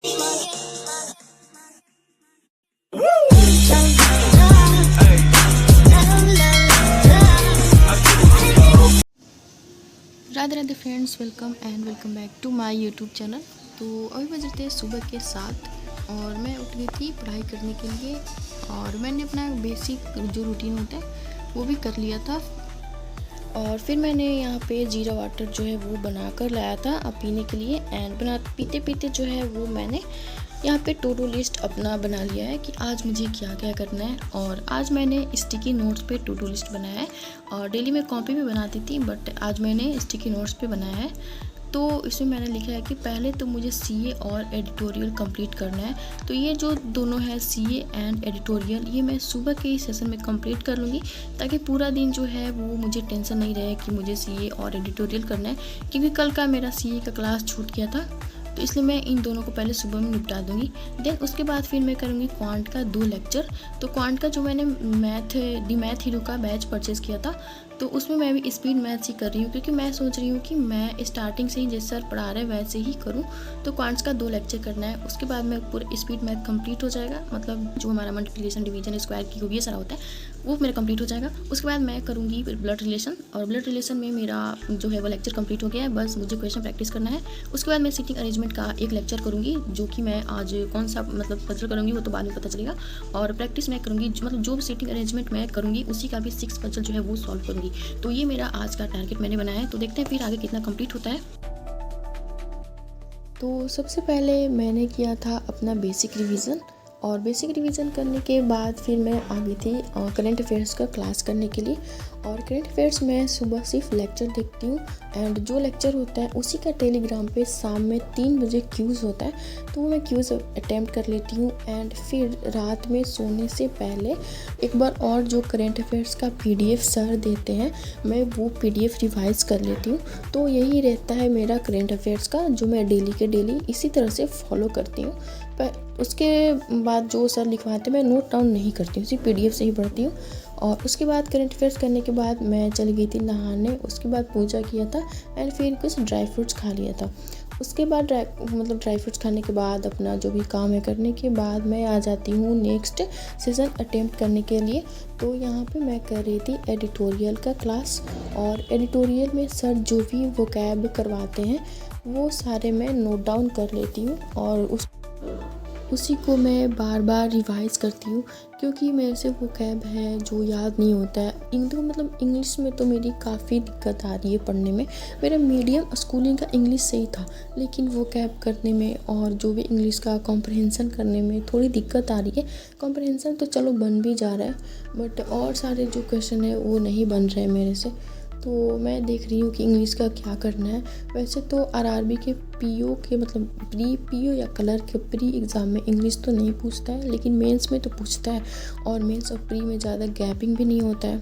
Radhe Radhe friends, welcome back to my YouTube channel. तो अभी बज रहे थे सुबह के 7 और मैं उठ गई थी पढ़ाई करने के लिए और मैंने अपना बेसिक जो रूटीन होता है वो भी कर लिया था। और फिर मैंने यहाँ पे जीरा वाटर जो है वो बना कर लाया था अब पीने के लिए। एंड पीते पीते जो है वो मैंने यहाँ पे टू डू लिस्ट अपना बना लिया है कि आज मुझे क्या क्या करना है। और आज मैंने स्टिकी नोट्स पे टू डू लिस्ट बनाया है और डेली मैं कॉपी भी बनाती थी, बट आज मैंने स्टिकी नोट्स पे बनाया है। तो इसमें मैंने लिखा है कि पहले तो मुझे सीए और एडिटोरियल कंप्लीट करना है। तो ये जो दोनों है सीए एंड एडिटोरियल, ये मैं सुबह के ही सेशन में कंप्लीट कर लूँगी ताकि पूरा दिन जो है वो मुझे टेंशन नहीं रहे कि मुझे सीए और एडिटोरियल करना है, क्योंकि कल का मेरा सीए का क्लास छूट गया था। तो इसलिए मैं इन दोनों को पहले सुबह में निपटा दूंगी। देन उसके बाद फिर मैं करूँगी क्वांट का 2 लेक्चर। तो क्वांट का जो मैंने मैथ हीरो का बैच परचेज़ किया था, तो उसमें मैं भी स्पीड मैथ्स ही कर रही हूँ, क्योंकि मैं सोच रही हूँ कि मैं स्टार्टिंग से ही जैसे सर पढ़ा रहे हैं वैसे ही करूँ। तो क्वांट्स का 2 लेक्चर करना है, उसके बाद में पूरा स्पीड मैथ कंप्लीट हो जाएगा। मतलब जो हमारा मल्टीप्लिकेशन, डिवीजन, स्क्वायर की ये सारा होता है वो मेरा कंप्लीट हो जाएगा। उसके बाद मैं करूँगी ब्लड रिलेशन, और ब्लड रिलेशन में मेरा जो है वो लेक्चर कंप्लीट हो गया है, बस मुझे क्वेश्चन प्रैक्टिस करना है। उसके बाद मैं सीटिंग अरेंजमेंट का एक लेक्चर करूँगी, जो कि मैं आज कौन सा मतलब पजल करूँगी वो तो बाद में पता चलेगा। और प्रैक्टिस मैं करूँगी, मतलब जो भी सीटिंग अरेंजमेंट मैं करूँगी उसी का भी 6 पजल जो है वो सॉल्व करूँगी। तो ये मेरा आज का टारगेट मैंने बनाया है। तो देखते हैं फिर आगे कितना कंप्लीट होता है। तो सबसे पहले मैंने किया था अपना बेसिक रिवीजन, और बेसिक रिवीजन करने के बाद फिर मैं आ गई थी करंट अफेयर्स का क्लास करने के लिए। और करंट अफेयर्स में सुबह सिर्फ लेक्चर देखती हूँ, एंड जो लेक्चर होता है उसी का टेलीग्राम पे शाम में 3 बजे क्यूज़ होता है, तो वो मैं क्यूज़ अटैम्प्ट कर लेती हूँ। एंड फिर रात में सोने से पहले एक बार और जो करंट अफेयर्स का पीडीएफ सर देते हैं मैं वो पीडीएफ रिवाइज कर लेती हूँ। तो यही रहता है मेरा करंट अफेयर्स का, जो मैं डेली के डेली इसी तरह से फॉलो करती हूँ। पर उसके बाद जो सर लिखवाते मैं नोट डाउन नहीं करती हूँ, सिर्फ पीडीएफ से ही पढ़ती हूँ। और उसके बाद करंट अफेयर्स करने के बाद मैं चली गई थी नहाने, उसके बाद पूजा किया था एंड फिर कुछ ड्राई फ्रूट्स खा लिया था। उसके बाद ड्राई फ्रूट्स खाने के बाद अपना जो भी काम है करने के बाद मैं आ जाती हूँ नेक्स्ट सेशन अटेम्प्ट करने के लिए। तो यहाँ पे मैं कर रही थी एडिटोरियल का क्लास, और एडिटोरियल में सर जो भी वोकैब करवाते हैं वो सारे मैं नोट डाउन कर लेती हूँ, और उसी को मैं बार बार रिवाइज़ करती हूँ, क्योंकि मेरे से वो कैब है जो याद नहीं होता है। मतलब इंग्लिश में तो मेरी काफ़ी दिक्कत आ रही है पढ़ने में। मेरा मीडियम स्कूलिंग का इंग्लिश सही था, लेकिन वो कैब करने में और जो भी इंग्लिश का कॉम्प्रहेंसन करने में थोड़ी दिक्कत आ रही है। कॉम्प्रहेंसन तो चलो बन भी जा रहा है, बट और सारे जो क्वेश्चन है वो नहीं बन रहे हैं मेरे से। तो मैं देख रही हूँ कि इंग्लिश का क्या करना है। वैसे तो आरआरबी के पीओ के मतलब प्री पीओ या कलर के प्री एग्ज़ाम में इंग्लिश तो नहीं पूछता है, लेकिन मेंस में तो पूछता है, और मेंस और प्री में ज़्यादा गैपिंग भी नहीं होता है।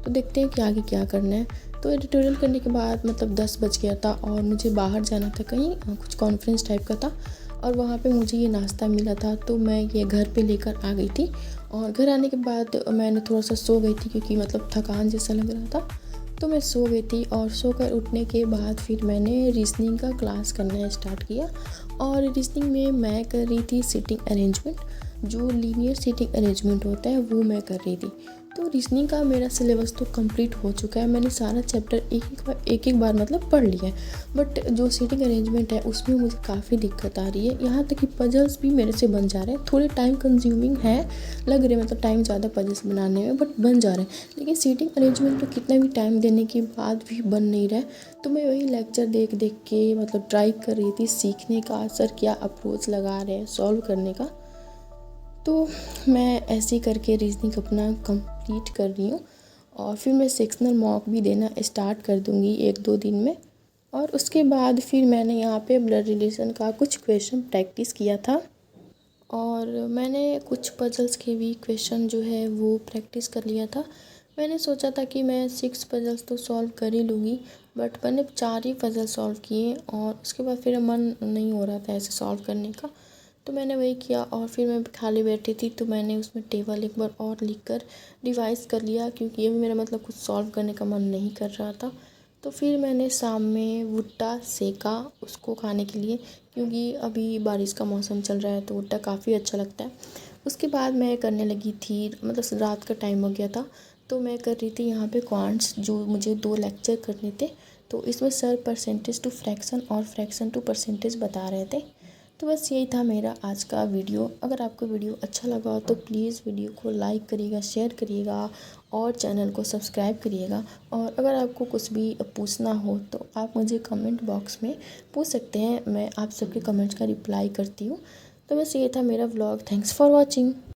तो देखते हैं कि आगे क्या करना है। तो एडिटोरियल करने के बाद मतलब 10 बज गया था और मुझे बाहर जाना था कहीं, कुछ कॉन्फ्रेंस टाइप का था, और वहाँ पे मुझे ये नाश्ता मिला था, तो मैं ये घर पे लेकर आ गई थी। और घर आने के बाद मैंने थोड़ा सा सो गई थी, क्योंकि मतलब थकान जैसा लग रहा था, तो मैं सो गई थी। और सोकर उठने के बाद फिर मैंने रीजनिंग का क्लास करना स्टार्ट किया। और रीजनिंग में मैं कर रही थी सीटिंग अरेंजमेंट, जो लीनियर सीटिंग अरेंजमेंट होता है वो मैं कर रही थी। तो रीजनिंग का मेरा सिलेबस तो कंप्लीट हो चुका है, मैंने सारा चैप्टर एक एक बार मतलब पढ़ लिया है। बट जो सीटिंग अरेंजमेंट है उसमें मुझे काफ़ी दिक्कत आ रही है, यहाँ तक कि पजल्स भी मेरे से बन जा रहे हैं। थोड़े टाइम कंज्यूमिंग है लग रहे, मतलब टाइम ज़्यादा पजल्स बनाने में, बट बन जा रहे हैं। लेकिन सीटिंग अरेंजमेंट तो कितना भी टाइम देने के बाद भी बन नहीं रहा है। तो मैं वही लेक्चर देख देख के मतलब ट्राई कर रही थी सीखने का, सर क्या अप्रोच लगा रहे हैं सॉल्व करने का। तो मैं ऐसे ही करके रीजनिंग अपना कंप्लीट कर रही हूँ, और फिर मैं सेक्शनल मॉक भी देना स्टार्ट कर दूँगी 1-2 दिन में। और उसके बाद फिर मैंने यहाँ पे ब्लड रिलेशन का कुछ क्वेश्चन प्रैक्टिस किया था, और मैंने कुछ पजल्स के भी क्वेश्चन जो है वो प्रैक्टिस कर लिया था। मैंने सोचा था कि मैं 6 पजल्स तो सॉल्व कर ही लूँगी, बट मैंने 4 ही पजल सॉल्व किए, और उसके बाद फिर मन नहीं हो रहा था ऐसे सॉल्व करने का। तो मैंने वही किया, और फिर मैं खाली बैठी थी तो मैंने उसमें टेबल एक बार और लिख कर रिवाइज़ कर लिया, क्योंकि ये भी मेरा मतलब कुछ सॉल्व करने का मन नहीं कर रहा था। तो फिर मैंने शाम में भुट्टा सेका उसको खाने के लिए, क्योंकि अभी बारिश का मौसम चल रहा है तो भुट्टा काफ़ी अच्छा लगता है। उसके बाद मैं करने लगी थी, मतलब रात का टाइम हो गया था, तो मैं कर रही थी यहाँ पे क्वांट्स, जो मुझे 2 लेक्चर करने थे। तो इसमें सर परसेंटेज टू फ्रैक्शन और फ्रैक्शन टू परसेंटेज बता रहे थे। तो बस यही था मेरा आज का वीडियो। अगर आपको वीडियो अच्छा लगा हो तो प्लीज़ वीडियो को लाइक करिएगा, शेयर करिएगा और चैनल को सब्सक्राइब करिएगा। और अगर आपको कुछ भी पूछना हो तो आप मुझे कमेंट बॉक्स में पूछ सकते हैं, मैं आप सबके कमेंट्स का रिप्लाई करती हूँ। तो बस ये था मेरा व्लॉग। Thanks for watching.